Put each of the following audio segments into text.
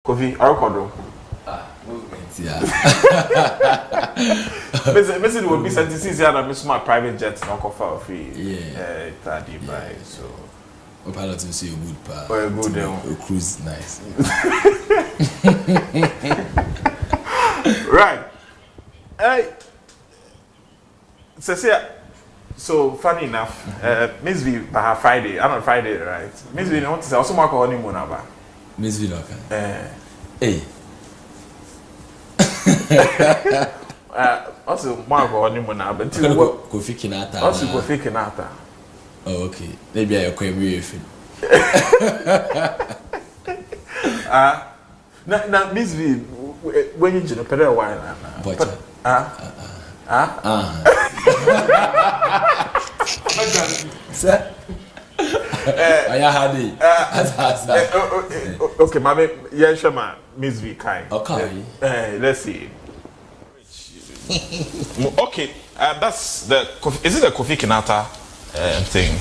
Kofi, Arokodo. Movement, yeah. Basically, will be sentences here and miss my private jet and Uncle for free. Yeah. So. A pilot will see a good part. Or a good a cruise, nice. Right. Hey. So funny enough, Miss V by Friday. I'm on Friday, right? Miss V, I want to say also mark honeymoon about. Miss V, okay. Hey. Also mark honeymoon now, but Kofi Kinaata. Also Kofi Kinaata. Oh, okay. Maybe I can be with Now Miss V, when you know pedal wine, Sir. Okay, my yeah, Shama, Miss V Kai. Okay. Let's see. Okay, that's the. Is it the Kofi Kinaata thing?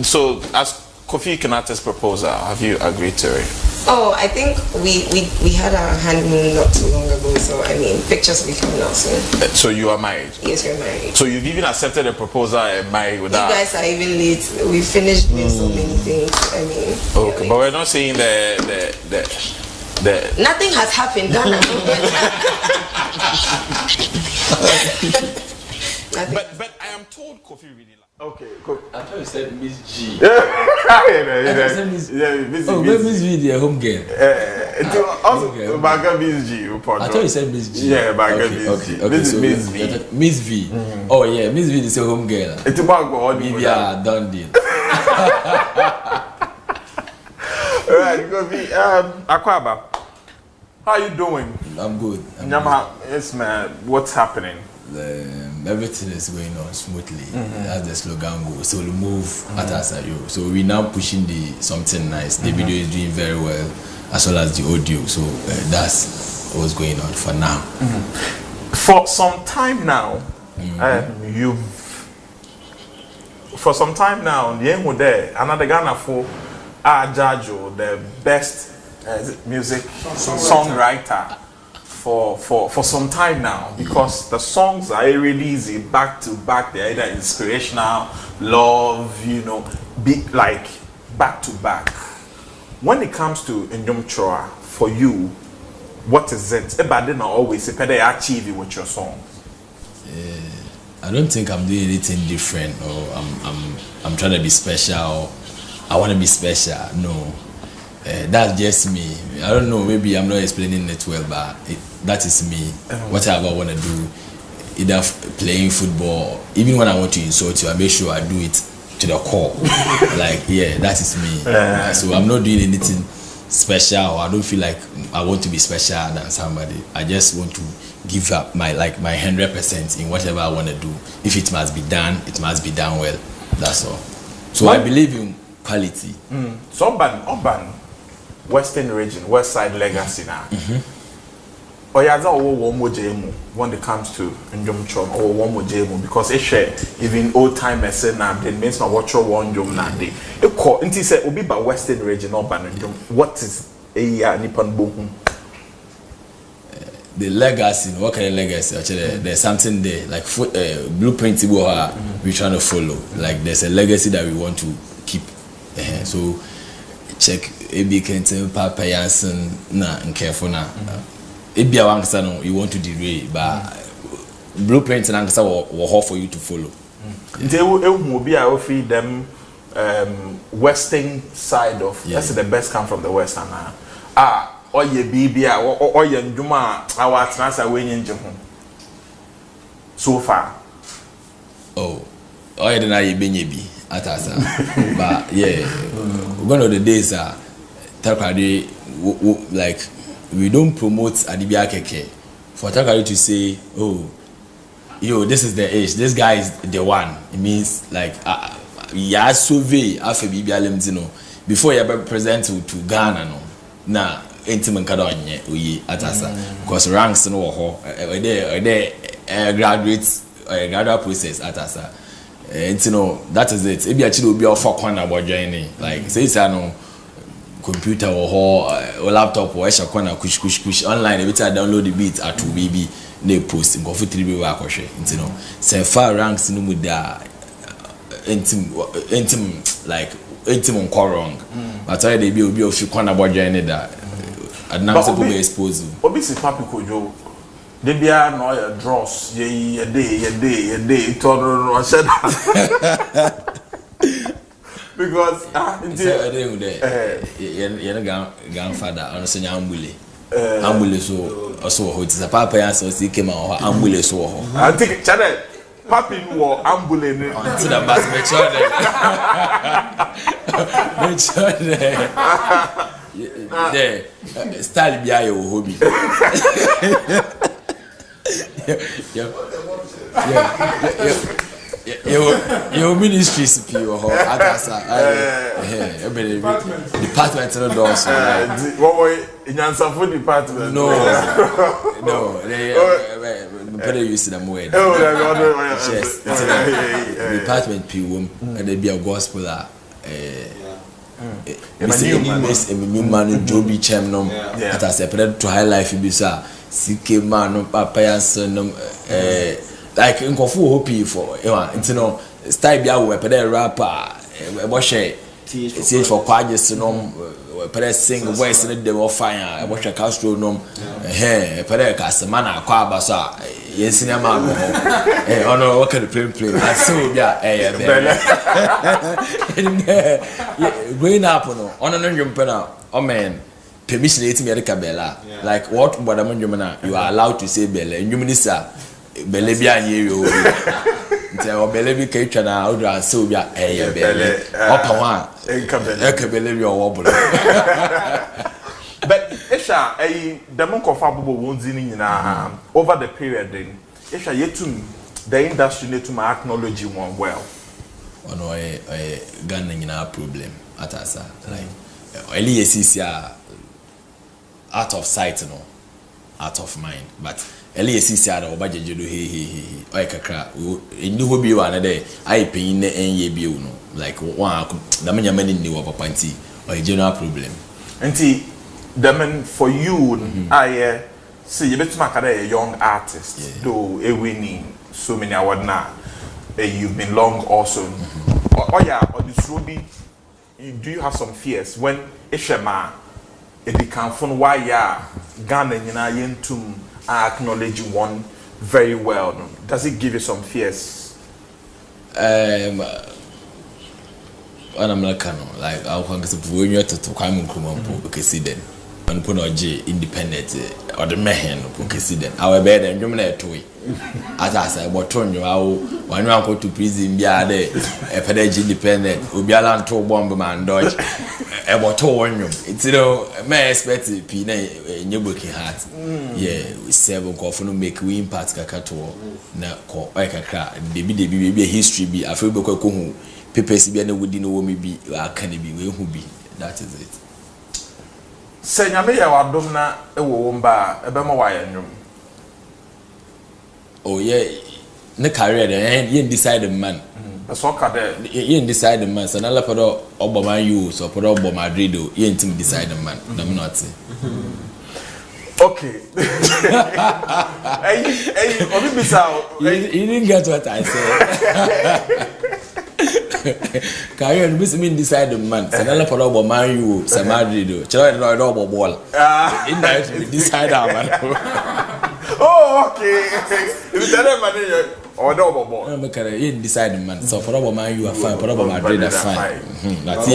So, as Kofi Kinaata's proposal, have you agreed to it? Oh, I think we had our honeymoon not too long ago, so I mean, pictures will be coming out soon. So you are married? Yes, we're married. So you've even accepted the proposal and married without... You guys are even late. We finished doing so many things. I mean... Okay, but we're not saying the Nothing has happened. But I am told Kofi really like... Okay, cool. I thought you said Miss G. Miss V, the home girl. Also, Baga Miss G. I thought you said Miss G. Yeah, Baga Miss G. This is Miss V. Miss V. Oh, yeah, Miss V is a home girl. It's about God. Maybe I done deal. Right, Kofi. Akwaba, how are you doing? I'm good. Yes, man. What's happening? Everything is going on smoothly. As the slogan goes, so we move at Asayo. So we now pushing the something nice. The video is doing very well, as well as the audio. So that's what's going on for now. For some time now, another Ghana for Jajo, the best music songwriter. For some time now, because the songs are really easy back to back. They're either inspirational, love, be like back to back. When it comes to Ndom Chora, for you, what is it? But then always they achieve it with your songs. I don't think I'm doing anything different, or I'm trying to be special. I want to be special. No. That's just me. I don't know, maybe I'm not explaining it well, but that is me. Whatever I want to do, either playing football, even when I want to insult you, I make sure I do it to the core. Like, yeah, that is me. So I'm not doing anything special. I don't feel like I want to be special than somebody. I just want to give up my 100% in whatever I want to do. If it must be done, it must be done well. That's all. So I believe in quality. So urban Western region, West Side legacy now. When it comes to Ndom Chom or one more jemu, because it share even old time message now, then means my watch one jom now day. It call until say obi by Western region urban Ndom. What is a Nippon boom? The legacy, what kind of legacy? Actually, there's something there, like blueprint we're trying to follow. Like there's a legacy that we want to keep. So check Ebi Kenton, Papa Yansen, and careful now. Ebi Awangsano, you want to derail, but blueprints and Angsa were hard for you to follow. They will be able to feed them western side of. That's the best come from the west, or ye BBA or ye Juma, our transfer winning Jehun. So far. Oh, I didn't know you been Atasa. But yeah, one of the days Takari like we don't promote Adibia Keke for Takari to say, oh, this is the age, this guy is the one. It means like ya survey after Bibia Lemzino before you ever present to Ghana no. Na intimate kadonye we Atasa because ranks no ho there graduate process Atasa. And that is it. Maybe actually will be off for corner about joining. Like say no computer or laptop or esha kwana kush online every time download the beat at baby na post go for 3 be wa akoshe you know say far ranks no mu da intim like intim on wrong but I dey be obi of kwana bodja any da adnan se be expose obi si papi kojo de bia no ya draws ye day to said because grandfather on say ambule so ho ti papa ya so si kema ho ambule so ho I think channel papi wo ambule ni to the bus make sure there style bia your hobby your ministry CPO ho atasa department no do so what way nyansafo department no they better use them word yes department PWM and they be a gospel new man Joby Chem no atasa better to high life be sir CK man no papa yason like nkofo hope for you know style bia we pede rapper e bo share see for kwajes no pede sing voice no dem fire e bo share castro no pede kasema na akwa abasa yensina ma go ono what can play aso bia bele going up no ono no nwumpe na o man permission let me erika bela like what bodam nwum na you are allowed to say bele nwum ni sir bele bia nye yo nti o bele bi ka twa na o dra se obi bele opa wa enka bele bi o wobolo but esha dem kofa bobo wonzi ni nyina over the period then esha yetum the industry netum acknowledge one well ono Ghana nyina problem atasa like eli esisia out of sight no out of mind but eli esisi ada obajeje do he kakra eni ho bi wa na dey ai pin na enye bi no like one na manya mani ni wa papa nti o general problem nti them for you I see you better make a young artist though winning so many award na you've been long also oh yeah on this ruby do you have some fears when ishema it can fun why ya Ghana nyina yentum acknowledge one very well. Does it give you some fears? And I'm like, I'll when you're to come okay, see then. And put independent or the man okay, see then. Our bed and you may to it. As I said, what turn you out when you go to prison, be a day, a pedage independent, will be a land to bomb man, dodge. About you it's may expect Pina in your booking heart. Yeah, we 7 coffee make we impact Kakato na ko Kaka, be a history be a few book who papers be and wouldn't know me be can be who be. That is it. Senya me ya wadom e wo mba e be mo wa yanwum. Oh yeah, the career then you decide the man. That's what there. You decide the man. So na lepodo Obama you so podo Obama Madrid you intim decide the man. I'm not say. Okay. Hey, obi bisa. You didn't get what I said. Career you mean decide the man. So na lepodo Obama you so Madrid you. Chelo no do ball. In that decide that man. Oh, okay. If you tell them man or double ball. I'm in decide man. So for Obama you are fine, for Obama Madrid are fine. That's it.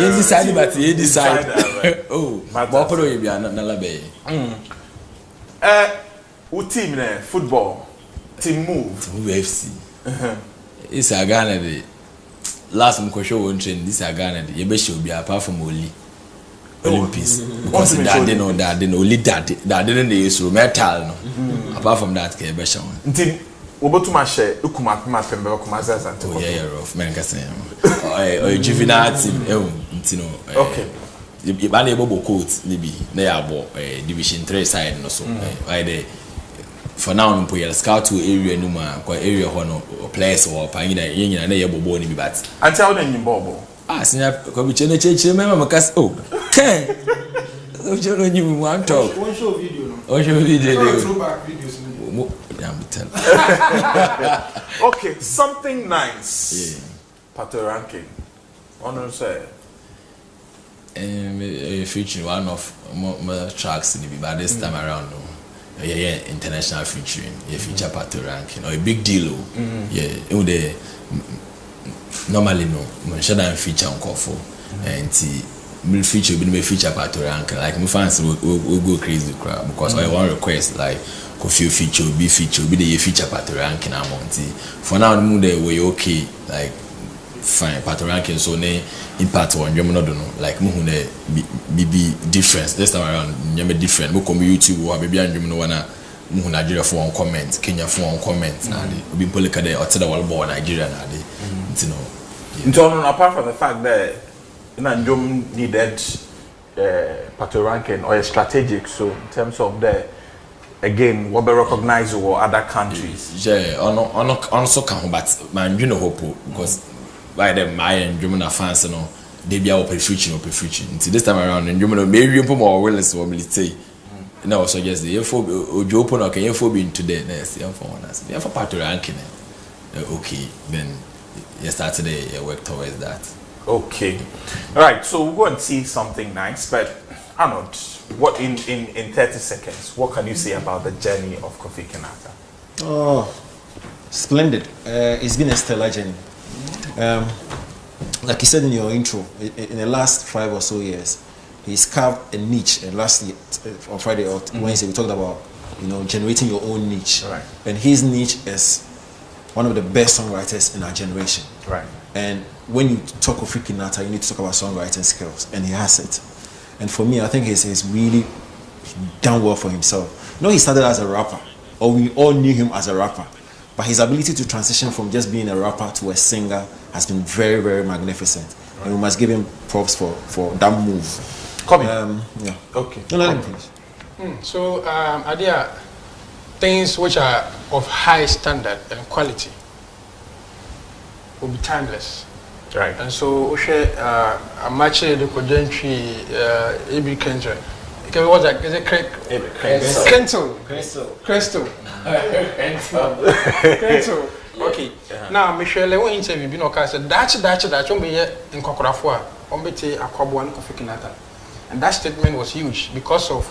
You decide but you decide. Oh, Bopolo you be another bay. Who team football? TeamMove. FC. It's a Ghana day. Last Mkosho won't train this a Ghana day. You bet she'll be apart from Olympics because that didn't only that didn't they use metal no apart from that ke be shawon nti obotuma share ukuma pema pembe okuma zazante oh yeah rough man ka say oh juvenile team nti no okay you ban able coat ni bi na ya bo division 3 side no so why there for now no poyel scout to area no ma kwa area ho no players or pa nyina na ya bobo ni bi bat anti how na nyimbo bo Asinya Kofi Kinaata me mama kas oh can so you know you want talk One show video no. oh show video Throwback videos no. damn tell. Okay, something nice. Yeah. Pato ranking. Ono say featuring one of my tracks in the by this time around no. Yeah, international featuring. Yeah, feature Pato ranking. Or a big deal. Yeah, the normally no, man should have feature on Kofi and me feature be feature Pato ranking. Like my fans will go crazy crowd because I want request like Kofi feature be the feature Pato ranking amount. For now the mood way okay like fine Pato ranking so ne impact on you no do no like me who be difference this time around you different. We come YouTube or maybe and you no wanna mu Nigeria for one comment, Kenya for one comment na dey. Obi polika dey or tell the world about Nigeria na dey. You know. Into apart from the fact that Njom needed Pato ranking or strategic, so in terms of the again what be recognized or other countries. Yeah, on so can but man you know hope because by the my and German fans no they be our preaching until this time around and German maybe you put more willingness or military. No, so yes, the info you open or can info be into the next for one us. We have a Pato ranking. Okay, then yesterday I work towards that. Okay. All right, so we'll go and see something nice, but Arnold, what in 30 seconds, what can you say about the journey of Kofi Kinaata? Oh, splendid. It's been a stellar journey. Like you said in your intro, in the last 5 or so years, he's carved a niche. And lastly, on Friday or Wednesday, we talked about generating your own niche. Right. And his niche is one of the best songwriters in our generation. Right. And when you talk of Kofi Kinaata, you need to talk about songwriting skills, and he has it. And for me, I think he's really done well for himself. He started as a rapper, or we all knew him as a rapper, but his ability to transition from just being a rapper to a singer has been very, very magnificent. Right. And we must give him props for that move. Come in. Yeah. Okay. No, let him finish. So, are there things which are of high standard and quality will be timeless? Right. And so, I'm actually the credential, Ibi Kendra. What's that? Is it Crystal? Okay. Now, Michelle, one interview, you know, I said, that's won't be in Kokorafua, on Bete Akobo and Kofi Kinaata. And that statement was huge because of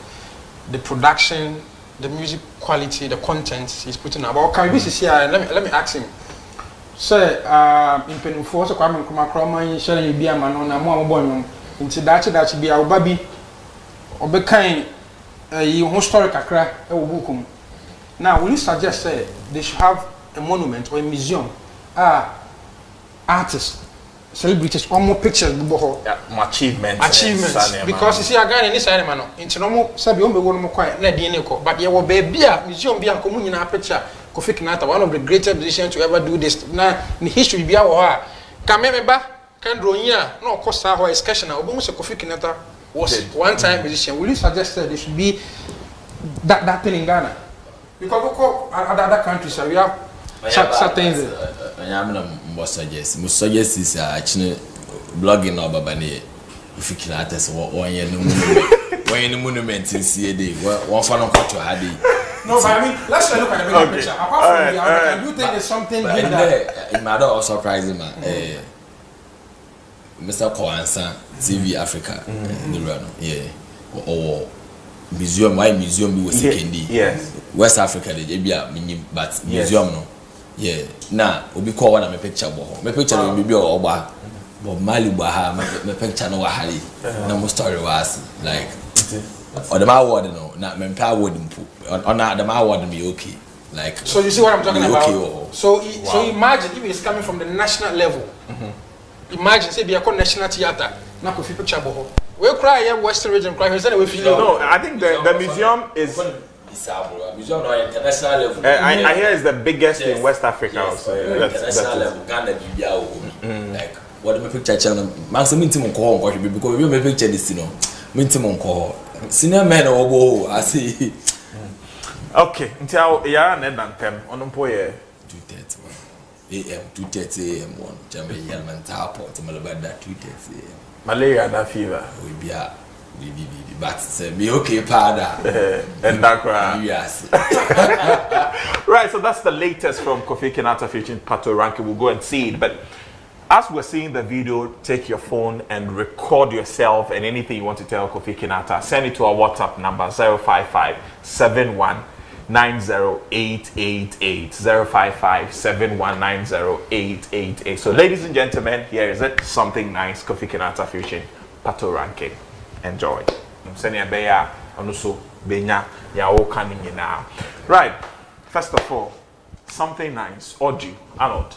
the production, the music quality, the content he's putting out. But can we see here? Let me ask him. Sir, in Penufo, so come and sharing you be a man on a more bonum. Into that be our baby or be kind historical crack. Now, will you suggest they should have a monument or a museum? Artists, celebrities, or more pictures. Achievements. Because you see, a guy in this area, man, into no more Sabi on the one more quiet, not the but you will be a museum, be a communion picture. Kofi Kinaata, one of the greatest musicians to ever do this. Now, in history, be our Kamemeba, Kandronia, no cost our excursion. Almost Kofi Kinaata was one time musician. Will you suggest that there should be that thing in Ghana? Because we call other countries, we have certain things. I'm not suggest is actually blogging or Babani. Kofi Kinaata is 1 year no monument in CAD. One fan of what you had. No, but I mean, let's look at the bigger picture. Apart from the other, do you think there's something big that... It matter of surprising, man. Mr. Koansa, TV Africa, in the run, yeah. Or museum, why museum we was Kendi? Yes. West Africa, they be a mini, but museum, no. Yeah. Now, we be call one of my picture, my picture will be Oba, but Mali Baha, my picture no Wahali. No more story was like. Or the award, no, not my award, or not the award, be okay. Like, so you see what I'm talking about? Okay, so imagine if it's coming from the national level. Imagine, say, be a national theater. Now, Kofi picture boho. We cry here, Western region cry. No, I think the museum is. Museum on international level. I hear it's the biggest in West Africa. Also. International level, Ghana, like what my picture channel. Max, minimum call because we make picture this, minimum call. Senior men or I see. Okay, until Yara and Tem on Empoye. Do that, a.m. 2:30 a.m. one. Jamie Yelman Taport, Malabada 2:30 a.m. Malaria and fever. We be but say me okay, pada. And that cry. Yes. Right, so that's the latest from Kofi Kinaata featuring Pato Rankin. We'll go and see it. But as we're seeing the video, take your phone and record yourself and anything you want to tell Kofi Kinaata. Send it to our WhatsApp number 055-7190-888. 055-7190-888. So ladies and gentlemen, here is it. Something nice. Kofi Kinaata featuring Pato Rankin. Enjoy. Right. First of all, something nice. Audio. Arnold.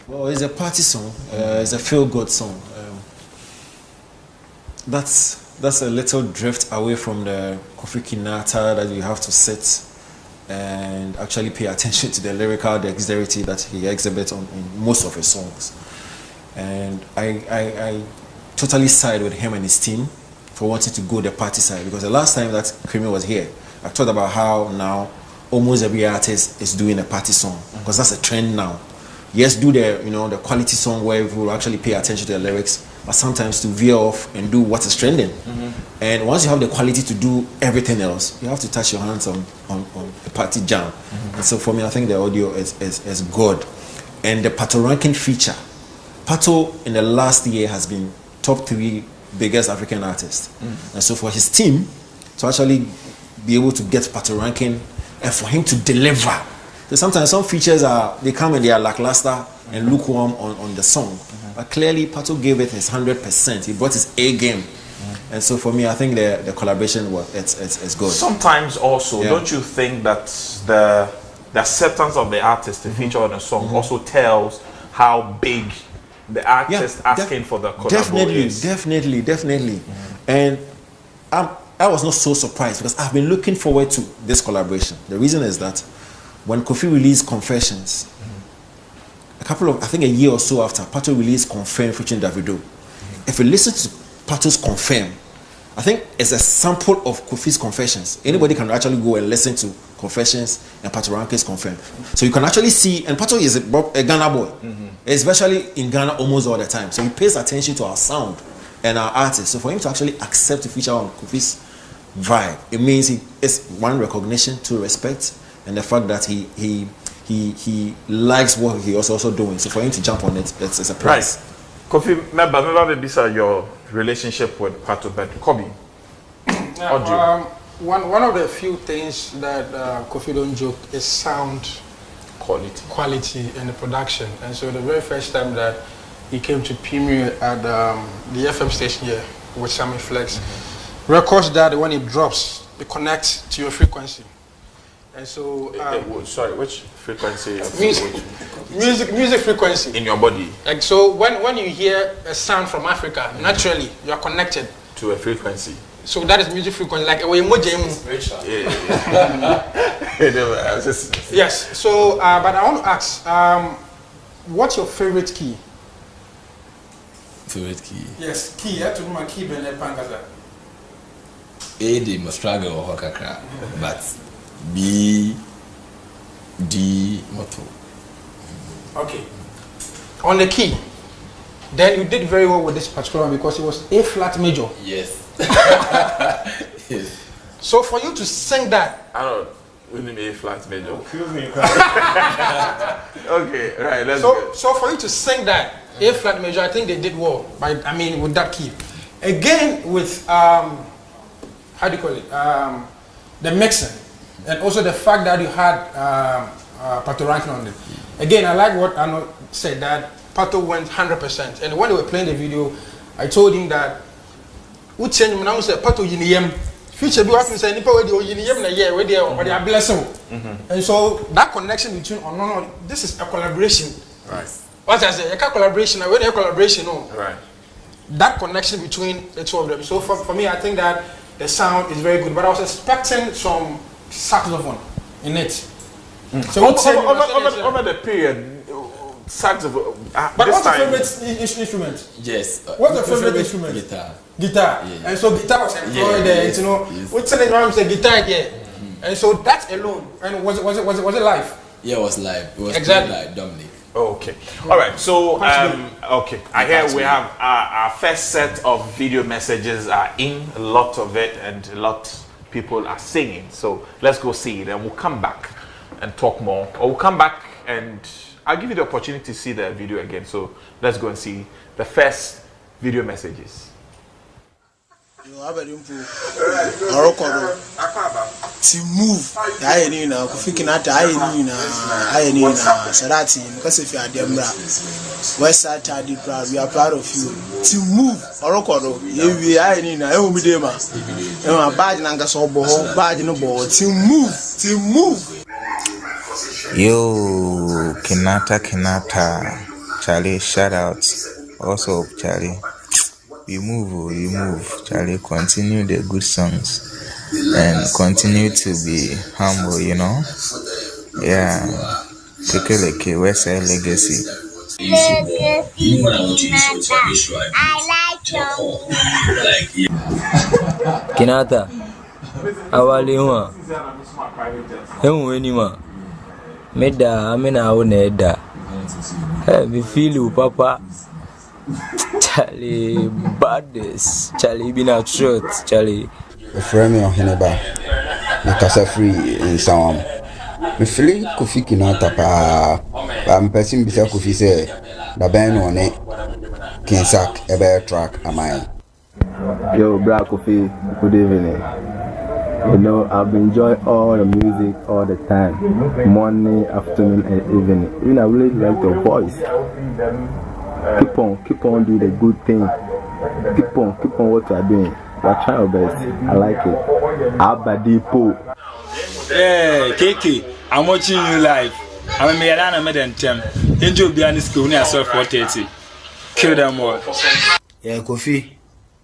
Well, it's a party song. It's a feel-good song. That's a little drift away from the Kofi Kinaata that you have to sit and actually pay attention to the lyrical dexterity that he exhibits in most of his songs. And I totally side with him and his team for wanting to go the party side, because the last time that Creamy was here, I talked about how now almost every artist is doing a party song, because that's a trend now. Yes, do the quality song where we will actually pay attention to the lyrics, but sometimes to veer off and do what is trending. And once you have the quality to do everything else, you have to touch your hands on the party jam. And so for me, I think the audio is good. And the Pato Rankin feature, Pato in the last year has been top 3 biggest African artist. And so for his team to actually be able to get Pato Rankin and for him to deliver, so sometimes some features they come and they are lackluster and lukewarm on the song, but clearly Pato gave it his 100%. He brought his A game. And so for me, I think the collaboration it's good. Sometimes also, don't you think that the acceptance of the artist to feature on a song also tells how big the artist asking for the collaboration is? Definitely. And I was not so surprised, because I've been looking forward to this collaboration. The reason is that when Kofi released Confessions, I think a year or so after, Pato released Confirm featuring Davido. If you listen to Pato's Confirm, I think it's a sample of Kofi's Confessions. Anybody can actually go and listen to Confessions and Pato Rankin's Confirm. So you can actually see, and Pato is a Ghana boy, especially in Ghana almost all the time. So he pays attention to our sound and our artists. So for him to actually accept to feature on Kofi's vibe, it means it's one, recognition, two, respect, and the fact that he likes what he also doing. So for him to jump on it, it's a prize. Right. Kofi, maybe these are your relationship with Pato, but Kobe. One of the few things that Kofi don't joke is sound quality and the production. And so the very first time that he came to premiere at the FM station here with Sammy Flex, records that when it drops, it connects to your frequency. And so, sorry, which frequency? Music frequency in your body. Like so, when you hear a sound from Africa, naturally you are connected to a frequency. So that is music frequency. Like we emoji. Yes. So, but I want to ask, what's your favorite key? Favorite key? Yes, key. I have to know my key. Ben Pangaza. A D must struggle or Hokaka, but B, D, Moto. Okay. On the key, then you did very well with this particular one because it was A flat major. Yes. Yes. So for you to sing that, I don't know, A flat major. Okay, right. Let's go. So for you to sing that A flat major, I think they did well. With that key, again with how do you call it? The mixing. And also the fact that you had Pato Rankin on it. Again, I like what Arnold said, that Pato went 100%. And when they were playing the video, I told him that we change when I said Pato yiniyem. Future be happen say nipa we dey yiniyem na year we dey or they blessing. And so that connection between this is a collaboration. Right. What I say, a collaboration, when a collaboration, right. That connection between the two of them. So for me, I think that the sound is very good. But I was expecting some saxophone in it. So over the period, saxophone. But what's the favorite instrument? Yes. What's the favorite instrument? Guitar. Yeah. And so guitar was employed there. Yes, what's the name of the guitar here? And so that alone. And was it live? Yeah, it was live. It was exactly like Dominic. Okay. All right. So, okay. I hear we have our first set of video messages are in, a lot of it, and a lot people are singing. So let's go see it, and we'll come back and talk more. Or we'll come back and I'll give you the opportunity to see the video again. So let's go and see the first video messages. TeamMove, I need now. Kofi Kinaata, I need now. Sarati, because if you are the West Side Tardy proud, we are proud of you. TeamMove, Orokoro, I need now. I will be there, man. I'm bad and I saw bad in the ball. TeamMove. Yo, Kinaata, Charlie, shout out. Also, Charlie, you move, Charlie. Continue the good songs and continue to be humble, you know. Yeah, Kekeleke, West Side Legacy. Kinaata, awaliwa. Hemu wenima. Meda, amena aoneda. Me feel you, Papa. Charlie, badness. Charlie, been out short, Charlie. The frame of Heneba, the Casa Free in Sam. Me feel Kofi Kinaata pa. I'm passing before Kofi say the band on it. Kinsack, a bear track, am I? Yo, Bra Kofi, good evening. You know, I've enjoyed all the music all the time, morning, afternoon, and evening. Even I really like the voice. Keep on doing the good thing. Keep on what you are doing. You are trying your best. I like it. Abadipo. Hey, Kiki, I'm watching you live. I'm a Mayadana Medentem. Enjoy behind the school near 4:30. Kill them all. Yeah, Kofi.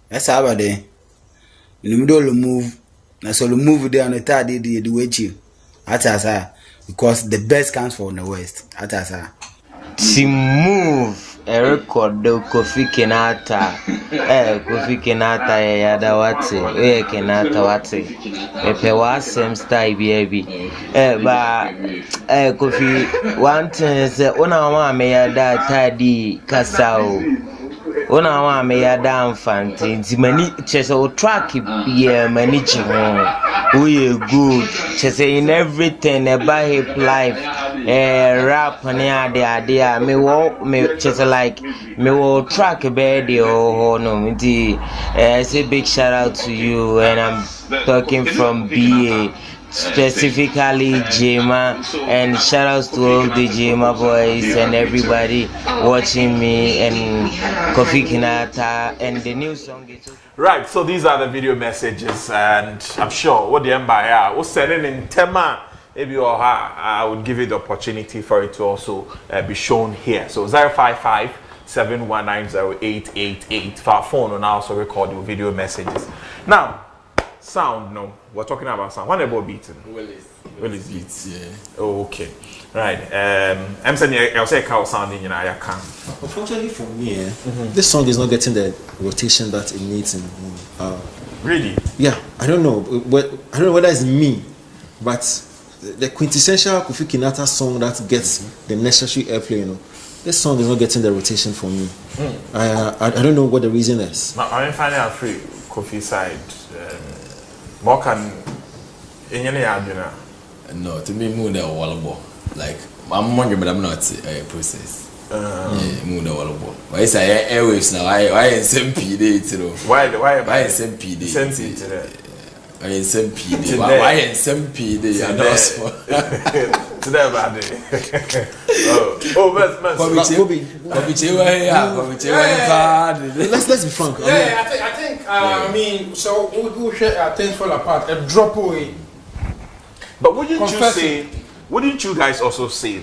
That's how day. In the middle of the move. Na so move there on the third day the way you atasa because the best comes from the west atasa TeamMove a record do Kofi Kinaata Kofi Kinaata ya da wate Kinaata wate me wa same style baby ba Kofi one thing say una wa me ya da tadi kasao una wa me ya da mfanti ntimani chese o track ye mani chimo we good chese in everything about hip life rap ni ade me chese like me wo track be de no nti say big shout out to you, and I'm talking from BA, specifically Jema, and shout outs to all the Jema boys and everybody watching me, and Kofi Kinaata, and the new song is right. So these are the video messages, and I'm sure what the empire was sending in Tema, maybe or her, I would give you the opportunity for it to also be shown here. So 055-719-0888 for our phone, and also record your video messages. Now, sound, no, we're talking about sound. What about beating? Willis beats, yeah. Oh, okay, right. I'm saying I'll say cow sounding, you know, I can't. Unfortunately for me, this song is not getting the rotation that it needs in. Really? Yeah, I don't know. I don't know whether it's me, but the quintessential Kofi Kinaata song that gets the necessary airplay, you know, this song is not getting the rotation for me. I don't know what the reason is. I'm finding out free Kofi side. More can in any argument. No, to me, more than wallable. Like I'm wondering, but I'm not a process. Yeah, more than wallable. Why is I airwaves now? Why is MPD today? Why is MPD? today? Why is MPD? Why is MPD? Today about it. Oh, let's be frank. I think. I mean, so we share things fall apart. A drop away. But wouldn't you guys also say,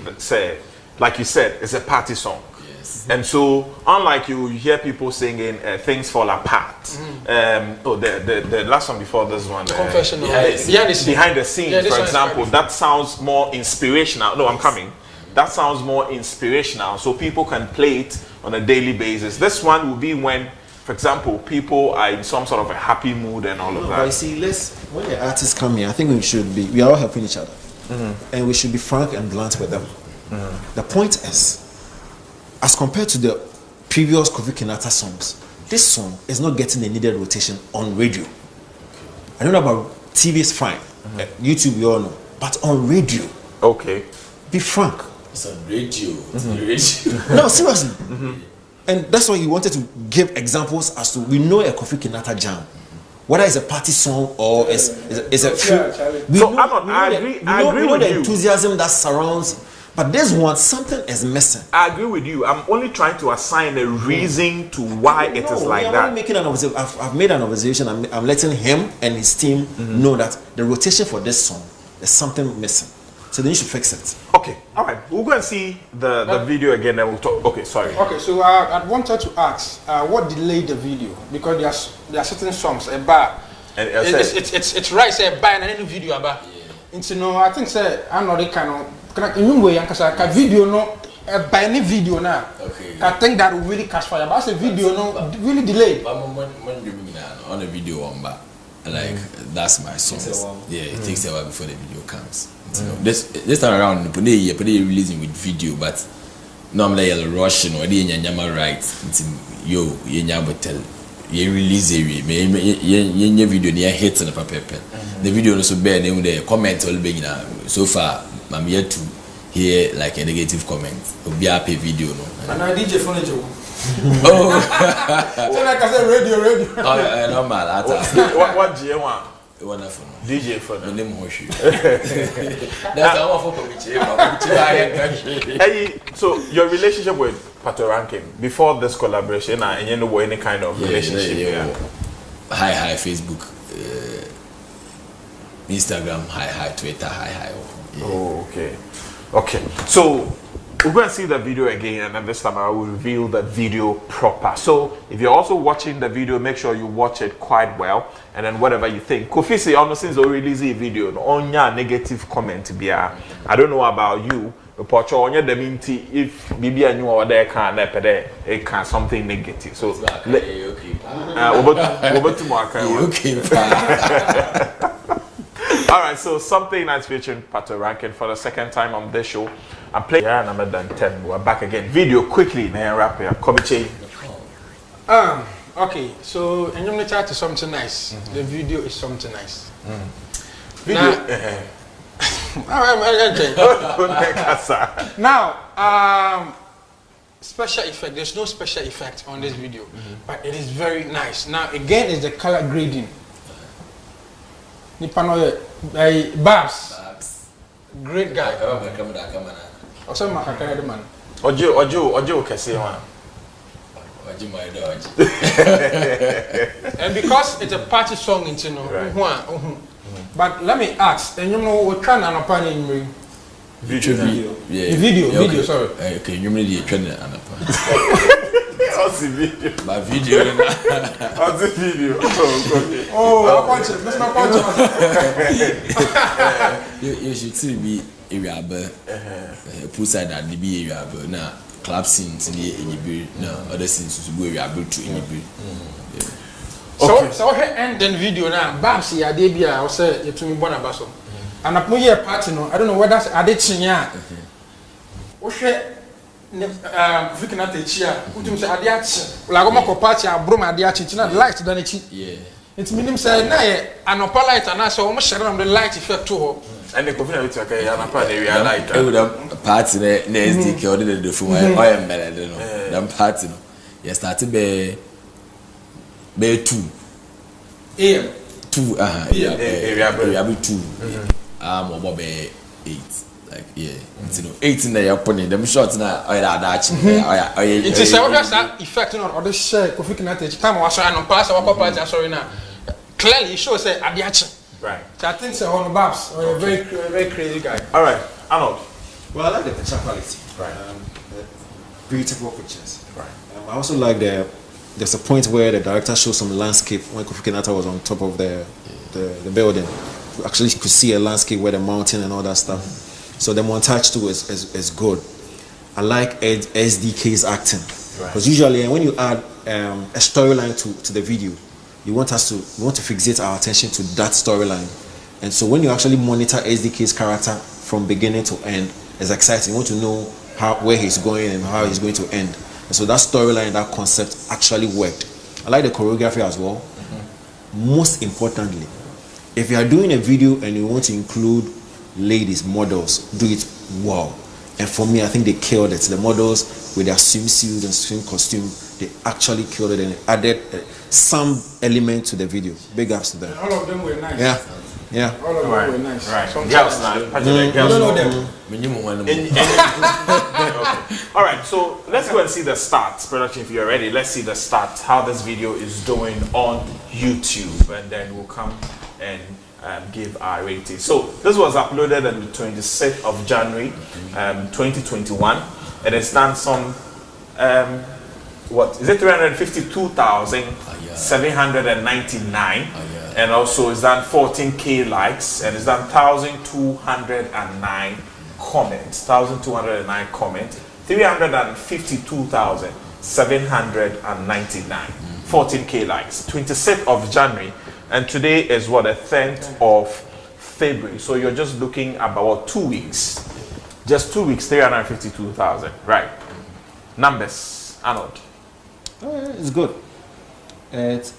like you said, it's a party song? Yes. And so, unlike you hear people singing "Things Fall Apart." The last one before this one, Confession behind the scenes, yeah, for example, that sounds more inspirational. No, I'm coming. That sounds more inspirational, so people can play it on a daily basis. This one will be when, for example, people are in some sort of a happy mood and all of that. But you see, when the artists come here, I think we are all helping each other, and we should be frank and blunt with them. The point is, as compared to the previous Kofi Kinaata songs, this song is not getting the needed rotation on radio. I don't know about TV is fine, YouTube you all know, but on radio. Okay. Be frank. It's on radio. Radio. No, seriously. And that's why he wanted to give examples as to we know a Kofi Kinaata jam. Whether it's a party song or it's a I agree with the you. Enthusiasm that surrounds, but this one something is missing. I agree with you. I'm only trying to assign a reason to why it is like that. Making an I've made an observation. I'm letting him and his team know that the rotation for this song is something missing. So then you should fix it. Okay, all right. We'll go and see the video again. Then we'll talk. Okay, sorry. Okay, so I wanted to ask, what delayed the video? Because there are certain songs about. It's right. Say buy and any video about. Into no, I think say I'm not the kind of. In way, because video no buy any video now. Okay. I think that will really catch fire. But the video no really delayed. But when you mean on a video on back, like that's my song. Yeah, it takes a while before the video comes. This time around, you releasing with video, but normally you're rushing or you're right. You tell you release a video near hits on the paper. The video also bear the comment all being so far. I'm yet to hear like a negative comment. Be happy video no. And I DJ phone you. Oh, so like I said, radio. Oh, normal. What do you want? Wonderful. DJ for the name Hoshi. That's our for Hey, so your relationship with Patoranking before this collaboration, and you know any kind of relationship? Hi, Facebook, Instagram, hi, Twitter, hi. Yeah. Oh, okay. So we're going to see the video again, and then this time I will reveal the video proper. So if you're also watching the video, make sure you watch it quite well, and then whatever you think. Kofi say, honestly, since we release a video, on your negative comment, I don't know about you, but on your deminti, if Bibi and you are there, can something negative. So over to Mark. All right, so something that's featuring Patoranking for the second time on this show. I'm playing number than 10. We're back again. Video quickly, then wrap here. Kobiche. Okay, so and you're gonna try to something nice. The video is something nice. Video. Now, special effect. There's no special effect on this video, but it is very nice. Now, again, is the color grading. Babs. Great guy. Also, my man. Ojo, Kese one. And because it's a party song, you know, but let me ask, and you know, what kind of opinion video, sorry. Okay, you mean the trend and How's the video? My video. How's the video? Oh, I want it. That's my point. You should see me area, poolside and the area, now club scenes near Inibu, now other scenes to go able to Inibu. So end the video now. Babs, yeah, they I'll say you to me born abaso. And I put here party no. I don't know what that's addiction ya. Okay. Kofi Kinaata chia. Utum say adiachi. La go mako party abro ma adiachi. Na light than echi. Yeah. It means say na ye anopa light and so almost share the light effect to her. And the Kofi Kinaata okay anopa dey we light. I would have party na SDK or the phone. I am better than no. Them party no. You started be 2 AM 2 area 2 or be 8 like yeah you know 8 in the opponent them short na that it is that effect on other share Kofi Kinaata time was and pass our party sorry now clearly it shows say adiachi right so I think say on Babs or a very crazy guy. All right, Arnold. Well, I like the picture quality, right? Beautiful pictures, right? I also like there's a point where the director shows some landscape when Kofi Kinaata was on top of the building. You actually could see a landscape where the mountain and all that stuff. So the montage too is good. I like SDK's acting because usually when you add a storyline to the video, you want to fixate our attention to that storyline. And so when you actually monitor SDK's character from beginning to end, it's exciting. You want to know where he's going and how he's going to end. And so that storyline, that concept actually worked. I like the choreography as well. Most importantly, if you are doing a video and you want to include ladies, models, do it well. And for me, I think they killed it. The models with their swimsuits and swim costume, they actually killed it and added some element to the video. Big ups to them. All of them were nice. Yeah. All of them were nice. Right. Some Girls girls. now. Girls know them. Okay. All right, so let's go and see the start. Production, if you're ready, let's see the start, how this video is doing on YouTube, and then we'll come and give our rating. So this was uploaded on the 26th of January, 2021, and it's done some, what is it, 352,799, and also it's done 14K likes, and it's done 1,209 comments, 352,799, 14K likes, 26th of January, and today is what, the 10th of February. So you're just looking about 2 weeks, just 2 weeks, 352,000, right? Numbers, Arnold. It's good. It's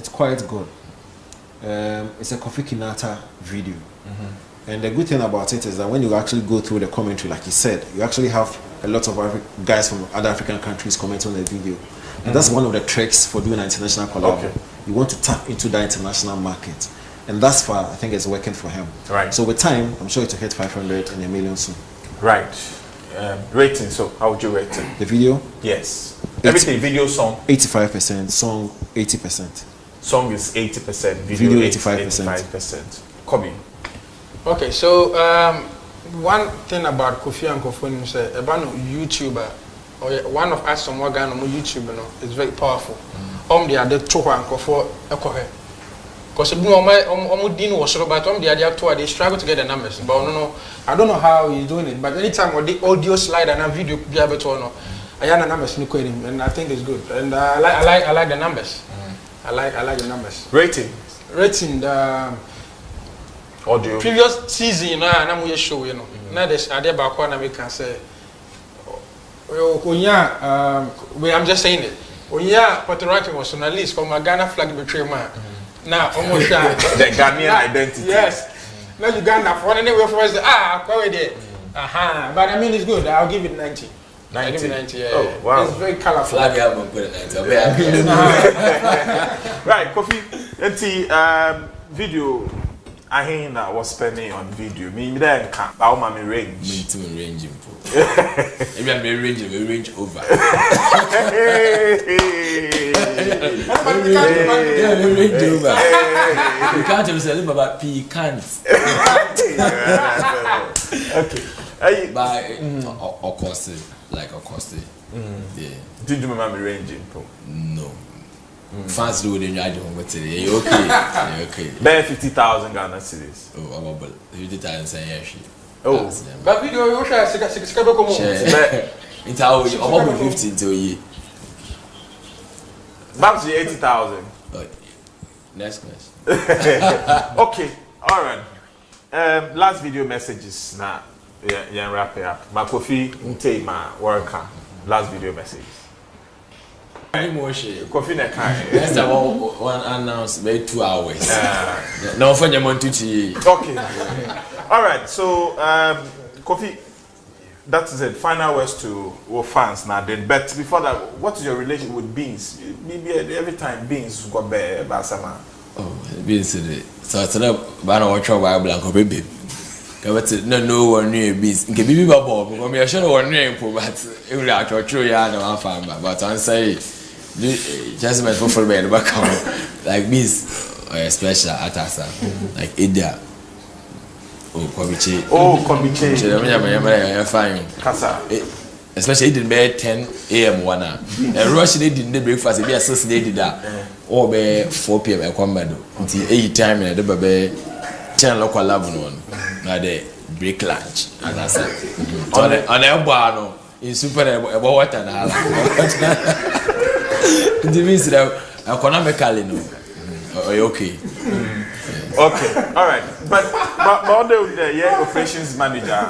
quite good. It's a Kofi Kinaata video. And the good thing about it is that when you actually go through the commentary, like you said, you actually have a lot of guys from other African countries commenting on the video. And that's one of the tricks for doing an international collab. Okay. You want to tap into that international market. And thus far, I think it's working for him. Right. So with time, I'm sure it'll hit 500 and 1 million soon. Right. Rating, so how would you rate it? The video? Yes. Everything, video, song? 85%, song 80%. Song is 80%, video 85%. Kobe. Okay, so one thing about Kofi and Kofi is about YouTuber, or one of us from Wagan on YouTube, is very powerful. The other two and Kofi because Dino was but the other two they struggle to get the numbers. But no, I don't know how he's doing it. But anytime when the audio slide and a video be able to know, I have the numbers and I think it's good. And I like the numbers. I like the numbers. Rating the audio previous season na I'm show now there's idea back one we can say I'm just saying it Puerto Rican was on a list from a Ghana flag betray man now almost the Ghanaian identity. Yes, now Uganda for anywhere for us quite there. But I mean it's good. I'll give it 90. 90. I give it 90. Yeah. Oh wow, it's very colorful. Flag album put it 90. Right, Kofi. Video. I ain't was spending on video. Me then can't. How my range? Me too range. Maybe I'm range over. Range over. You can't tell me about pecan. Okay. But of course, like of course. Yeah. Did you remember me ranging? No. Fans do it in your home today. Okay. Bare 50,000 Ghana cedis. Oh, I'm about 50,000 saying oh, but video you share 6 come it's how you about 15 to you. Back to 80,000. Next question. Okay, all right. Last video messages now. Yeah, wrap it up. My Kofi Nte ma worker. Last video message. Kofi na kai. That's the one announced maybe 2 hours. No for your montuchi. Okay. All right. So Kofi, that is it. Final words to our fans now. Then, but before that, what is your relationship with Beans? Maybe every time Beans got better, Basama. Oh, Beans today. So today, I don't watch our Blanco baby. No one knew Beans. Can be Bob. Because I should one name for but it will actually true. Yeah, no, I'm fine. But I say. Just my for me in the background like this special atasa like Ida Kobiche fine Kasa especially it didn't be 10 a.m. one and rush they didn't breakfast it be associated that or be 4 p.m. I come until 8 time in the baby 10 local level one now they break lunch as I said on the bar in super about what and it means that economically, no. Okay. Okay. All right. But on the operations manager,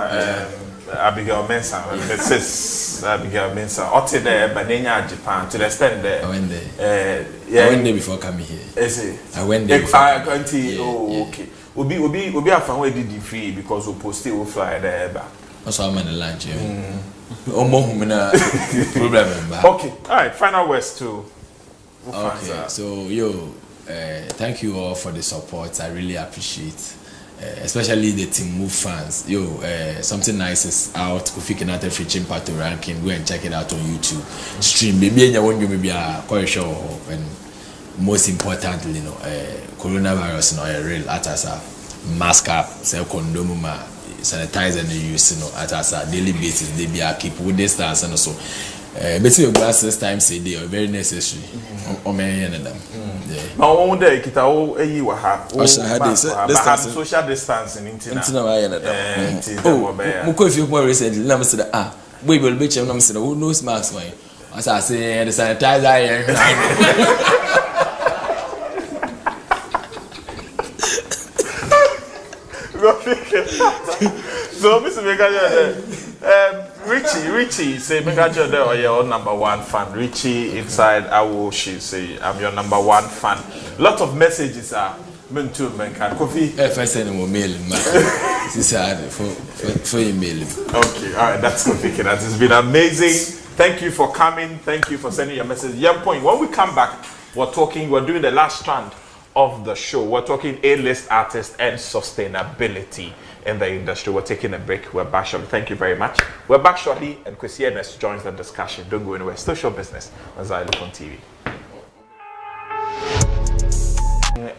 Abigail Mensah, Mrs. Abigail Mensah, Otte there, Banana Japan, to the extent there. I went there. I went there before coming here. Is it? I went there. Okay. We'll be a fan where did free because we post it, we'll fly there. Also, I'm on the lunch. Problem. Okay, all right, final words too. Okay, so thank you all for the support. I really appreciate. Especially the TeamMove fans. Something nice is out. Kofi Kinaata featuring Pato Ranking. Go and check it out on YouTube. Stream. Maybe maybe a quite show. And most importantly, coronavirus no real. At as a mask up, say condom, sanitize and use at as a daily basis. They be a keep with distance and also. Between your glasses times a day are very necessary. Or many of them. Now, one day, kita o eyi wa ha. Social distancing internet. Muko if you more recently, let me say that we will be checking. Let me say who knows mask why? As I say, the sanitizer. So, Mr. Megaja, Richie, say Megaja there or your number one fan. Richie inside Awoshi say I'm your number one fan. Lot of messages are meant to make Kofi. If I send him a mail, for email. Okay, all right, that's Kofi Kinaata. It's been amazing. Thank you for coming. Thank you for sending your message. Point. When we come back, we're doing the last strand of the show. We're talking A-list artists and sustainability in the industry. We're taking a break. We're back shortly. Thank you very much. We're back shortly, and Kwesi Ernest joins the discussion. Don't go anywhere. Still show business on Xylophone TV.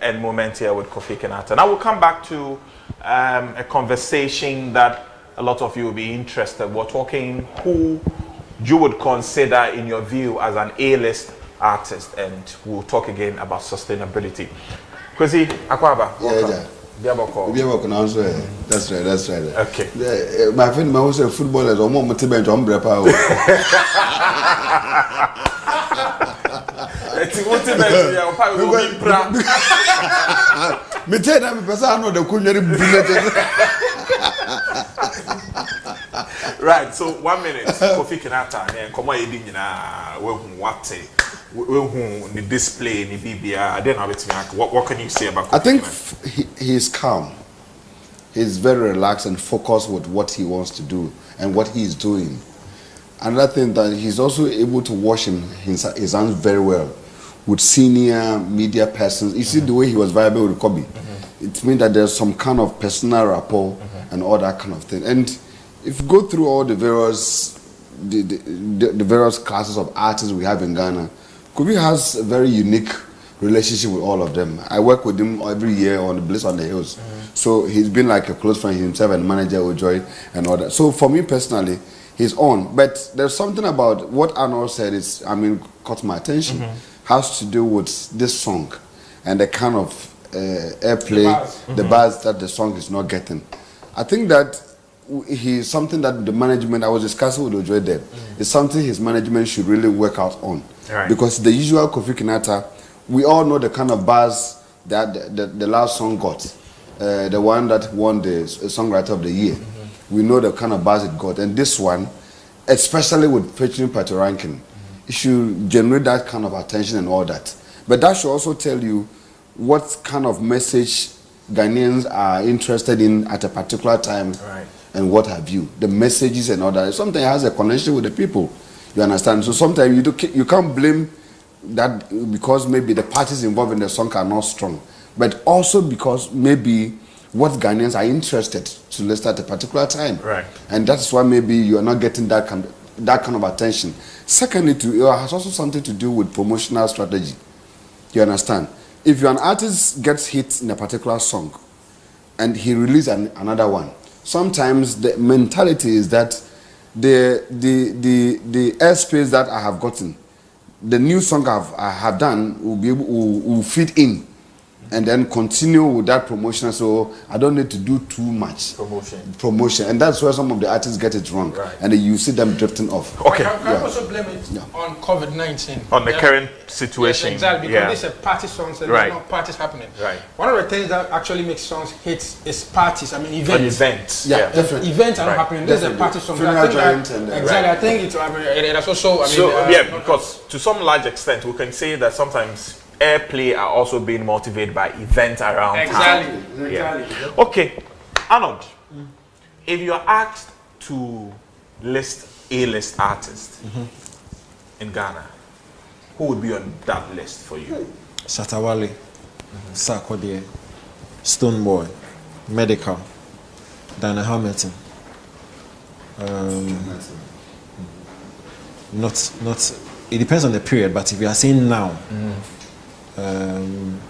And moment here with Kofi Kinaata. Now we'll come back to a conversation that a lot of you will be interested. We're talking who you would consider, in your view, as an A-list artist, and we'll talk again about sustainability. Kwesi Akwaba. Yeah. That's right. Okay. My friend, my host, footballers, or more motivated on Brepa. Me tell them, because I know the culinary. Right, so 1 minute. Kofi Kinaata, and come on, the display, the BBR. I don't know what can you say about Kofi? I think he's calm. He's very relaxed and focused with what he wants to do and what he's doing. Another thing that he's also able to wash his hands very well with senior media persons. You see the way he was viable with Kobe. It means that there's some kind of personal rapport and all that kind of thing. And if you go through all the various various classes of artists we have in Ghana, Kobe has a very unique relationship with all of them. I work with him every year on the Bliss on the Hills. So he's been like a close friend himself and manager Ojoy and all that. So for me personally, he's on. But there's something about what Arnold said caught my attention. Has to do with this song and the kind of airplay, the buzz that the song is not getting. I think that he's something that the management, I was discussing with Ojoy there, is something his management should really work out on. Right. Because the usual Kofi Kinaata, we all know the kind of buzz that the last song got. The one that won the Songwriter of the Year. We know the kind of buzz it got. And this one, especially with featuring Pato Ranking, it should generate that kind of attention and all that. But that should also tell you what kind of message Ghanaians are interested in at a particular time, right, and what have you. The messages and all that. Sometimes it has a connection with the people. You understand? So sometimes you can't blame that because maybe the parties involved in the song are not strong. But also because maybe what Ghanaians are interested to listen at a particular time. Right. And that's why maybe you are not getting that kind of attention. Secondly, it has also something to do with promotional strategy. You understand? If you're an artist gets hit in a particular song and he releases another one, sometimes the mentality is that the airspace that I have gotten, the new song I have done will fit in. and then continue with that promotion. So I don't need to do too much promotion, and that's where some of the artists get it wrong, and then you see them drifting off. Okay. Can I also blame it on COVID-19? On the current situation. Yes, exactly. Because this is a party songs and there's no parties happening. Right. One of the things that actually makes songs hits is parties. I mean events. Yeah, definitely. Events are not happening. This is a party song. Exactly. I think it has also. Because to some large extent, we can say that sometimes airplay are also being motivated by events around town. Exactly. Okay, Arnold, if you are asked to list A-list artists in Ghana, who would be on that list for you? Shatawale, Sarkodie, Stoneboy, Medical, Dana Hamilton. Not. It depends on the period, but if you are saying now,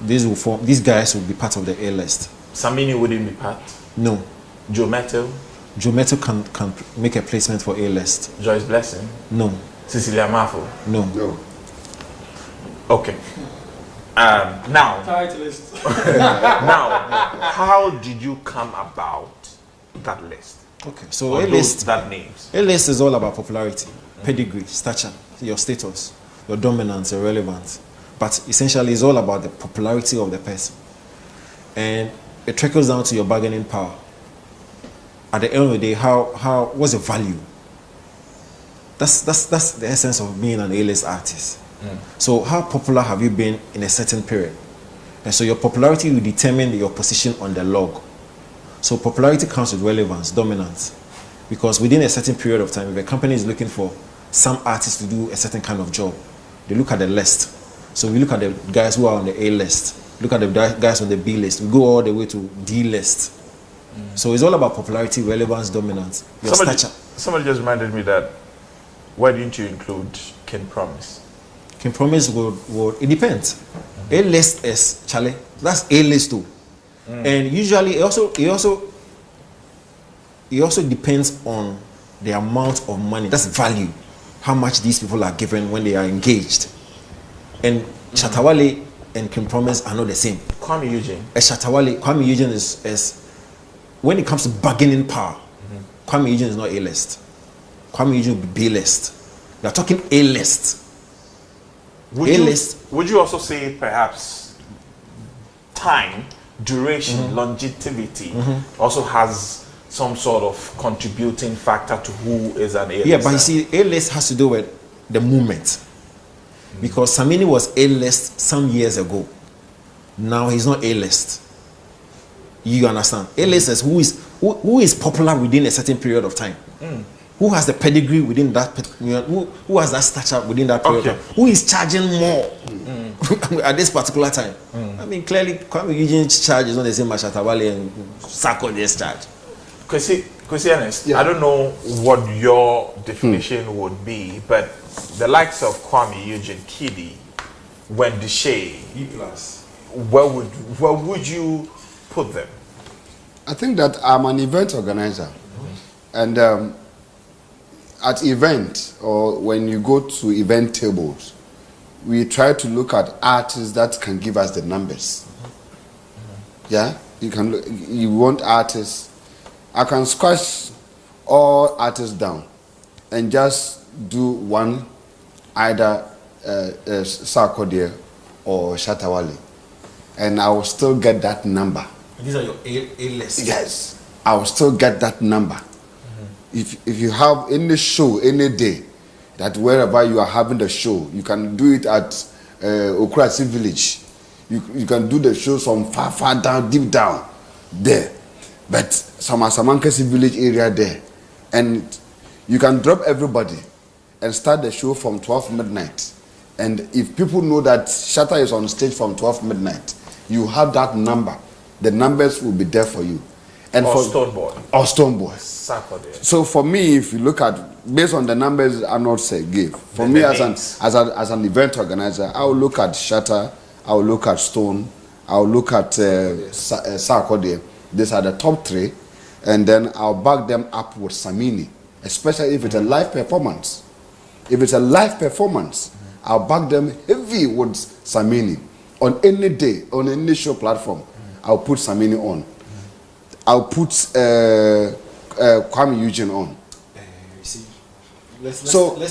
these guys will be part of the A list. Samini wouldn't be part. No. Joe Metal. Joe Metal can make a placement for A list. Joyce Blessing. No. Cecilia Mafo. No. Okay. Now. Tight list. Now, how did you come about that list? Okay, so A list. That names. A list is all about popularity, pedigree, stature, your status, your dominance, your relevance. But essentially, it's all about the popularity of the person, and it trickles down to your bargaining power. At the end of the day, what's the value? That's the essence of being an A-list artist. So how popular have you been in a certain period? And so your popularity will determine your position on the log. So popularity comes with relevance, dominance. Because within a certain period of time, if a company is looking for some artists to do a certain kind of job, they look at the list. So we look at the guys who are on the A list, look at the guys on the B list, we go all the way to D list. So it's all about popularity, relevance, dominance, your stature. Somebody just reminded me that, why didn't you include King Promise? King Promise would it depends. A list is Charlie. That's A list too. And usually it also depends on the amount of money. That's value. How much these people are given when they are engaged. And Shatawale and King Promise are not the same. Kwame Eugene. Kwame Eugene is when it comes to bargaining power, Kwame Eugene is not A list. Kwame Eugene will be B list. We are talking A list. Would you also say perhaps time, duration, longevity also has some sort of contributing factor to who is an A-list? Yeah, but you see, A-list has to do with the movement. Because Samini was A-list some years ago. Now he's not A-list. You understand? A-list is who is popular within a certain period of time. Who has the pedigree within that, who has that stature within that period of time? Who is charging more at this particular time? I mean, clearly, Kwame Eugene's charge is not the same as Shatawale and Sarkodie's charge. Because honest, I don't know what your definition would be, but the likes of Kwame Eugene, Kiddy, Wendy Shea, where would you put them? I think that I'm an event organizer, and at event or when you go to event tables, we try to look at artists that can give us the numbers. Yeah, you want artists. I can squash all artists down and just do one, either Sarkodie or Shatawale, and I will still get that number. These are your A list. Yes, I will still get that number. If you have any show any day, that wherever you are having the show, you can do it at Okrasi village. You can do the show from far down, deep down there. But some Asamankasi village area there. And you can drop everybody and start the show from 12 midnight. And if people know that Shatta is on stage from 12 midnight, you have that number. The numbers will be there for you. And or Stoneboy. Or Stoneboy. Sarkodie. So for me, if you look at, based on the numbers Arnold gave, for me as an event organizer, I will look at Shatta, I will look at Stone, I will look at Sarkodie. These are the top three, and then I'll back them up with Samini, especially if it's a live performance. If it's a live performance, I'll back them heavy with Samini. on any day, on any show platform, I'll put Samini on. I'll put Kwame Eugene on. So I'm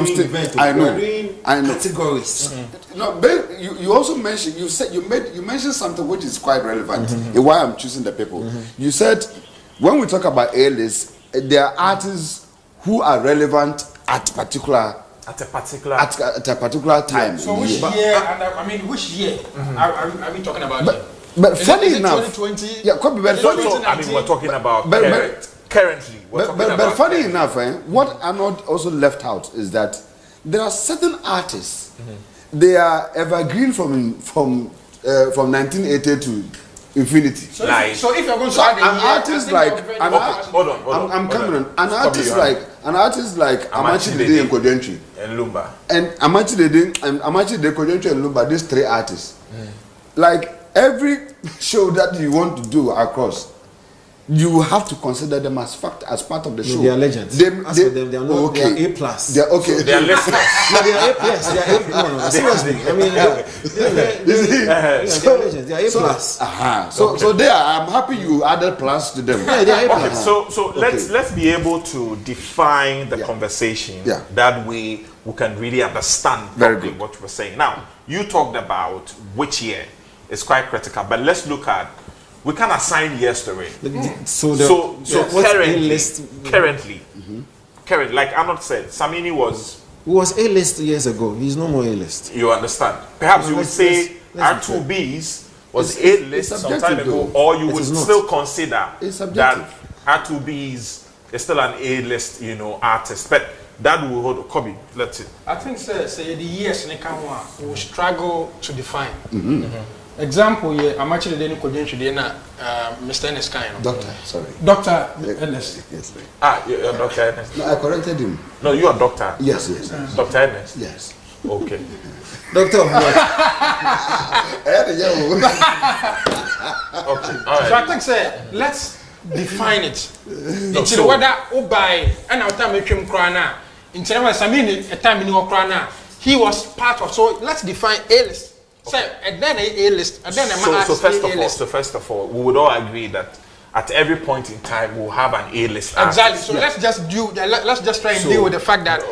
still. I know. Categories. No, but you also mentioned you mentioned something which is quite relevant in why I'm choosing the people. You said when we talk about A-list, there are artists who are relevant at a particular time. So which year? I mean, which year are we talking about? But funny enough, 2020. yeah, could be very funny. I mean, we're talking about currently. But funny enough, what Arnold also left out is that there are certain artists. They are evergreen from 1980 to infinity. So if you're going to add an artist like an artist like Amachi Dede and Kodentri and Lumba and Amachi Dede and Kodentri and Lumba, these three artists, like every show that you want to do across, you have to consider them as part of the show. They are legends. They are not. They are A+. They are okay. So they are listeners. No, they are A+. They are A+. No, seriously. I mean, they are legends. They are A+. So they are. I'm happy you added plus to them. Yeah, they are A+. Okay, so let's be able to define the conversation. Yeah. That way we can really understand properly what we're saying. Now, you talked about which year is quite critical, but let's look at. We can assign years to it. So currently, like Arnold said, Samini was A-list years ago. He's no more A-list. You understand? Perhaps you would say R2B's was A-list some time ago, or you would still consider that R2B's is still an A-list, artist. But that will hold Kobe. Let's see. I think say the years we struggle to define. Example, I'm actually doing Mr. Ernest Kaino. Dr. Ernest. Yes. You're Dr. Ernest. No, I corrected him. No, you are doctor. Yes. Dr. Ernest. Yes. Okay. Doctor. Okay. All right. So I think let's define it. Until whether Obai and our time came crana. Until Samini a time in crana. He was part of. So let's define A-list. And then A-list, and then so first of all, we would all agree that at every point in time we'll have an A-list. Exactly. So let's just try and deal with the fact that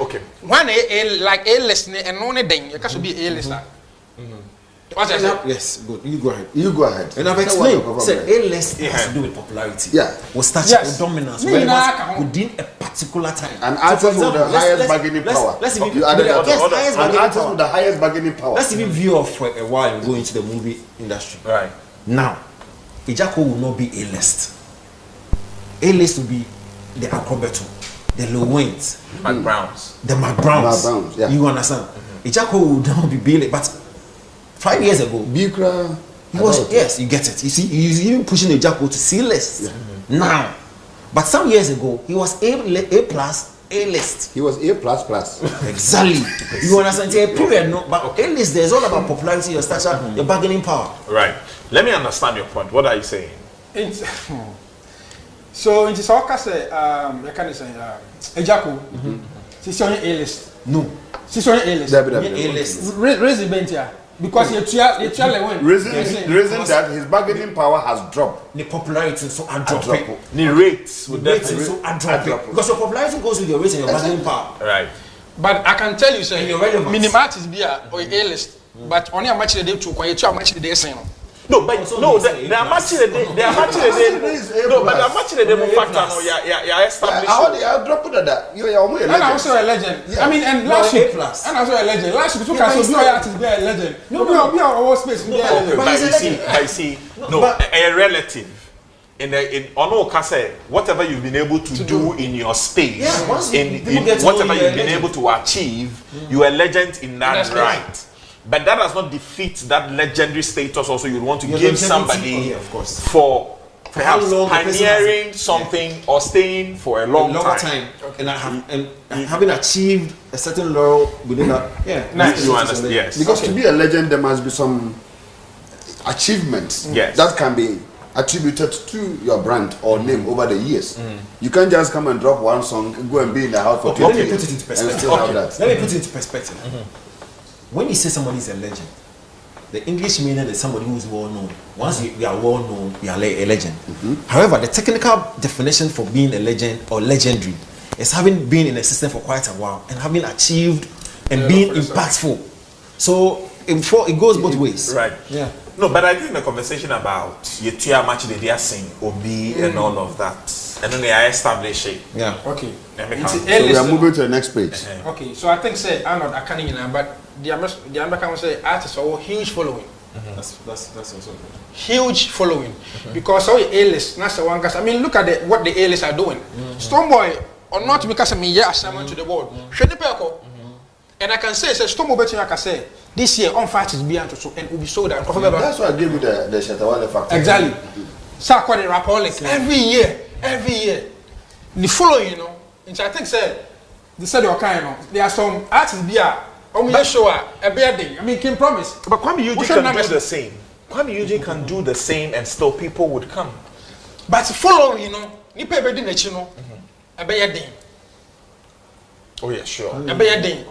one A-list and only thing it has to be A-lister. Yes, good. You go ahead. And I've explained. A-list has to do with popularity. With stature, with dominance, within a particular time. An artist with the highest bargaining power. Let's even an artist with the highest bargaining power. Let's even view off for a while and go into the movie industry. Right. Now, Ejako will not be A-list. A-list will be the Akrobeto, the Lil Waynes, the Mac Browns. Yeah. You understand? Ejako will not be B-list, but 5 years ago, Bikra, he was you get it. You see, he's even pushing Ejako to C-list now. But some years ago, he was A+, A-list. He was A++. Exactly. You understand? It's a period, no. But A-list, there's all about popularity, your stature, your bargaining power. Right. Let me understand your point. What are you saying? So in this say, you can say Ejako. She's on A-list. No. She's on A-list. A-list. Raise the bench here. Because reason that his bargaining power has dropped. The popularity so I drop. The rates would definitely so I drop. Because your popularity goes with your rates and your bargaining power. Right. But I can tell you, say, minimum artist be a A-list. But only a match the day to quiet you a match the day saying. No, but no, they are matching the day. No, but they are matching the day factor. No, yeah, established. How they are dropping that? You are only a legend. And also a legend. I mean, and last week, and also a legend. Last week, you can be an artist, be a legend. No, be our space, be a legend. But you see, no, a relative. In Ono whatever you've been able to do in your space, in whatever you've been able to achieve, you are a legend in that right. But that does not defeat that legendary status. Also, you want to give somebody for perhaps pioneering something or staying for a long time. And having achieved a certain laurel within that. You understand? Yes. Because to be a legend, there must be some achievements that can be attributed to your brand or name over the years. You can't just come and drop one song, go and be in the house for 20 years. Let me put it into perspective. when you say somebody is a legend, the English meaning is somebody who is well known. Once we are well known, we are a legend. However, the technical definition for being a legend or legendary is having been in existence for quite a while and having achieved and being impactful. So it goes both ways. Right. Yeah. No, but I think the conversation about Yetua match the dia sing Obi and all of that, and then they establish it. Yeah. Okay. So we are moving to the next page. Okay, so I think say Arnold I can't even but the American say artists are huge following. That's also good. Huge following because all the A-list, that's the one. I mean, look at what the A-list are doing. Stormboy or not because I mean, yeah, assignment to the board. And I can say, Stormboy, I can say this year on fight is beyond so and will be sold out. That's why I give you the Shatawale factor. Exactly. So quite a rappolic every year. The following, you know, and I think say they said there are some artists here. Show a bad thing. I mean, can promise. But Kwame Eugene can do the same. Kwame Eugene can do the same and still people would come. But following, you know, you pay better than you know. A bad thing. Oh yeah, sure. A bad thing.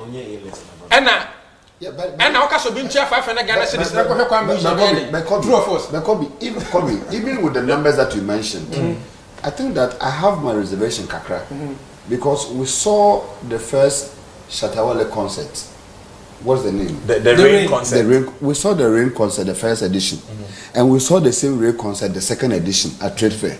And and I also been chair 500 Ghana cities. But even with the numbers that you mentioned, I think that I have my reservation, Kakra, because we saw the first Shatawale concert. What's the name? The Rain concert. We saw the Rain concert, the first edition, and we saw the same Rain concert, the second edition at Trade Fair,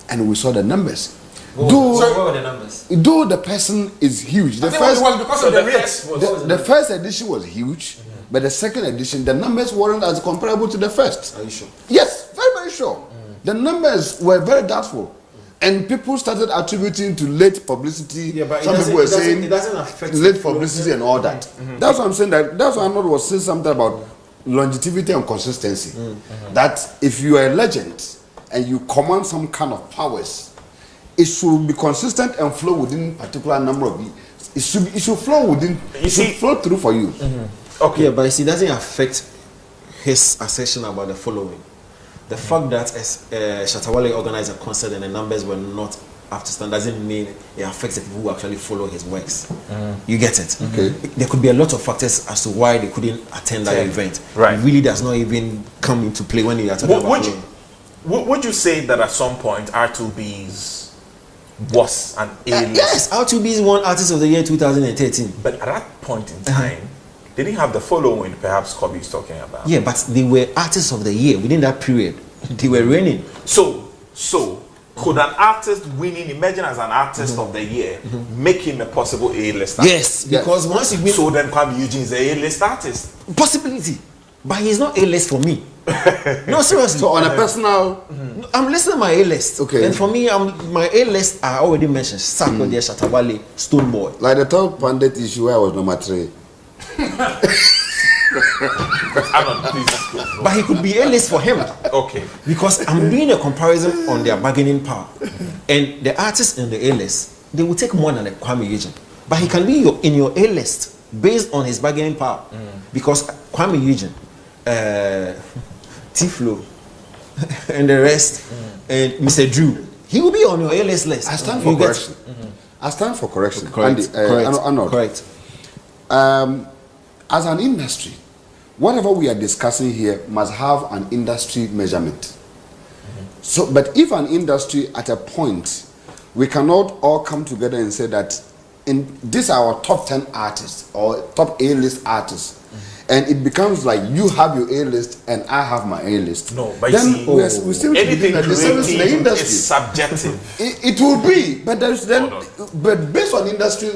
and we saw the numbers. What were the numbers? Though the person is huge, the first was because of the first edition was huge, but the second edition, the numbers weren't as comparable to the first. Are you sure? Yes, very, very sure. The numbers were very doubtful. And people started attributing to late publicity. Yeah, but some people were saying it doesn't affect late publicity and all that. That's what I'm saying. That's why Arnold was saying something about longevity and consistency. That if you are a legend and you command some kind of powers, it should be consistent and flow within particular number of years. It should flow within. It should flow through for you. Okay, yeah, but it doesn't affect his assertion about the following. The fact that Shatawale organized a concert and the numbers were not up to standard doesn't mean it affects the people who actually follow his works. You get it? Okay. There could be a lot of factors as to why they couldn't attend that event. Right. It really does not even come into play when you are talking about following. Would you say that at some point R2B's was an A-list? Yes, R2B's won Artist of the Year 2013. But at that point in time, they didn't have the following perhaps Kobe is talking about. Yeah, but they were Artists of the Year within that period. They were reigning. So could an artist winning, imagine as an artist of the year, make him a possible A-list artist? Yes, because once you win, so then Kwame Eugene is a A-list artist. Possibility, but he's not A-list for me. No, seriously. So on a personal, I'm listening to my A-list. Okay. And for me, my A-list I already mentioned: Sarkodie, Shatawale, Stoneboy. like the top pandit issue where I was number 3. But he could be A-list for him. Okay. Because I'm doing a comparison on their bargaining power. And the artists in the A-list, they will take more than a Kwame Eugene. But he can be in your A-list based on his bargaining power. Because Kwame Eugene, T-Flow, and the rest, and Mr. Drew, he will be on your A-list list. I stand for correction. I stand for correction. Correct. Correct. As an industry, whatever we are discussing here must have an industry measurement. So, but if an industry at a point, we cannot all come together and say that these are our top 10 artists or top A-list artists, and it becomes like you have your A-list and I have my A-list. No, but then see, we still anything the service in the industry is subjective. It will be, but there's but based on industry,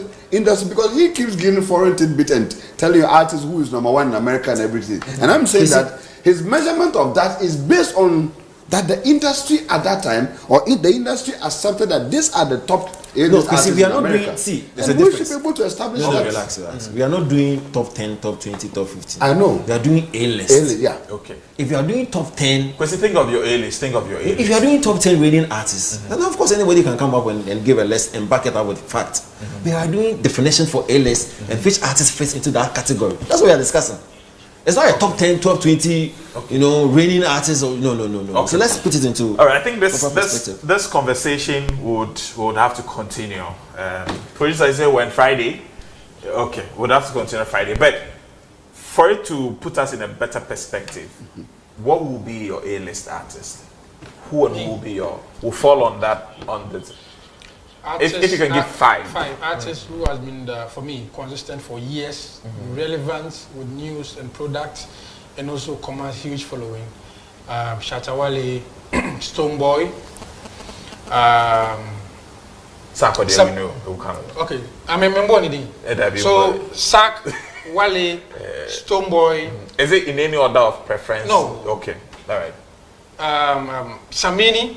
because he keeps giving foreign tidbit and telling you artist who is number 1 in America and everything, and I'm saying that his measurement of that is based on that the industry at that time, or if the industry accepted that these are the top because if we are not doing, there's a difference. We should be able to establish No, that. relax. We are not doing top 10, top 20, top 15. I know. We are doing A-list. Yeah. Okay. If you are doing top 10, because think of your A-list, think of your A-list. If you are doing top 10 rating artists, then of course anybody can come up and give a list and back it up with fact. We are doing definition for A-list and which artist fits into that category. That's what we are discussing. It's not a top 10, 12, 20, reigning artists. Or no. Okay. So let's put it into. All right, I think this conversation would have to continue. Producer said when Friday. Okay, we'd have to continue Friday. But for it to put us in a better perspective, what will be your A-list artist? Who and who will be your will fall on that on this? If you can give five artists who has been for me consistent for years, relevant with news and products, and also commands huge following. Shatawale, Stoneboy, Sarkodie, we know who come. Okay, I remember anything. So Sak, Wale, Stoneboy. Is it in any order of preference? No. Okay, all right. Samini,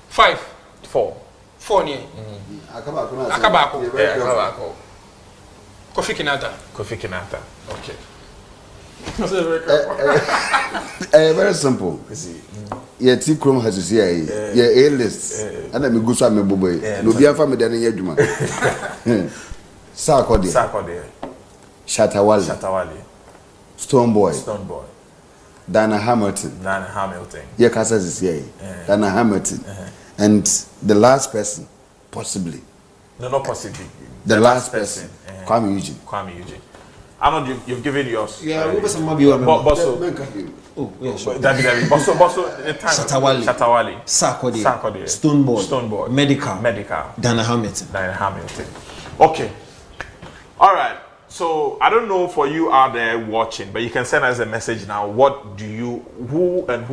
5. 4. 4 near. Akabako. Yeah, Akabako. Kofi Kinaata. Kofi Kinaata. Okay. Very simple. Yeah, T Chrome has to say, yeah, A-list. And then we go to my boy. No, be a family than a Juma. Sarkodie. Shatawale. Stoneboy. Dana Hamilton. Yeah, Casa is here. Dana Hamilton. And the last person, possibly. No, not possibly. The last person, Kwame Eugene. Arnold, you've given yours. Yeah, what was some maybe one? Oh, yeah, sure. Bosso, the time. Shatawale. Sarkodie. Stoneboy. Medical. Dana Hamilton. Okay. All right. So I don't know for you out there watching, but you can send us a message now. Who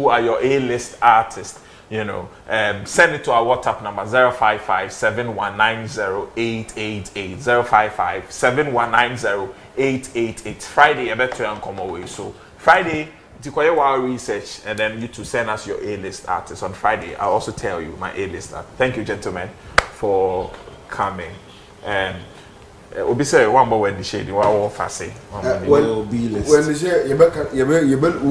are your A-list artists? You know, send it to our WhatsApp number 055-7190-888 055-7190-888. Friday, I bet you come away. So Friday, do our research, and then you to send us your A-list artists on Friday. I'll also tell you my A-list artist. Thank you, gentlemen, for coming. And we'll be saying one more when the shade. We'll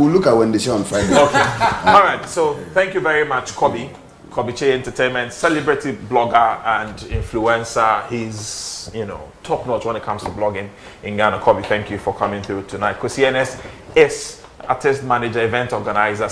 look at when the show on Friday. Okay. All right. So thank you very much, Kobe Che Entertainment, celebrity blogger and influencer. He's top notch when it comes to blogging in Ghana. Kobe, thank you for coming through tonight. Kosi NS is artist manager, event organizer.